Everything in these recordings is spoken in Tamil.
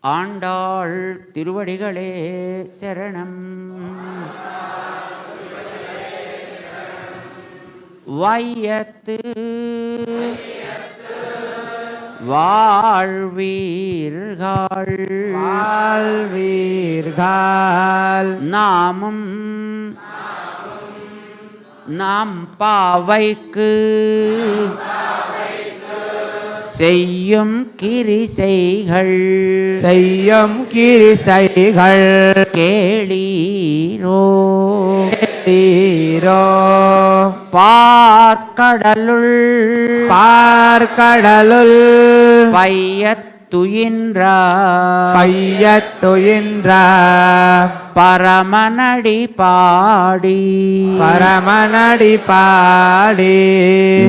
ஆண்டாள் திருவடிகளே சரணம். வையத்து வாழ்வீர்கள் நாமும் நாம் பாவைக்கு செய்யும் கிரிசைகள் கேளீரோ பார்க்கடலுள் பையத்துயின்ற பரமனடி பாடி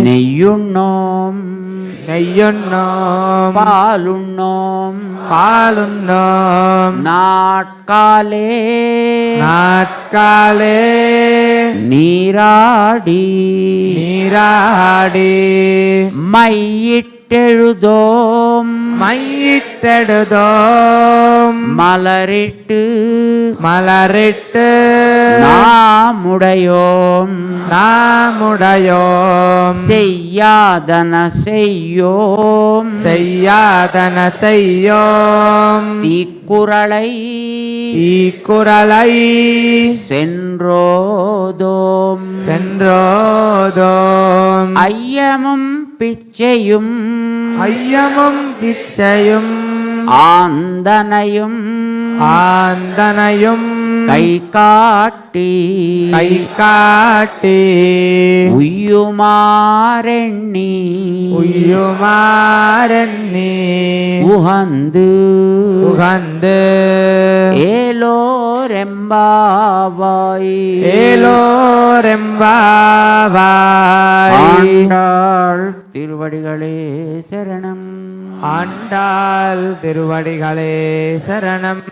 நெய்யுண்ணோம் பாலுண்ணோம் நாட்காலே நீராடி மையிட்டெழுதோம் மலரிட்டு நாமுடையோம் செய்யாதன செய்யோம் தீக்குறளை சென்றோதோம் ஐயமும் பிச்சையும் ஆந்தனையும் கை காட்டி உய்யுமாறெண்ணி உகந்து ஏலோரெம்பாவாய் ஆண்டாள் திருவடிகளே சரணம். ஆண்டாள் திருவடிகளே சரணம்.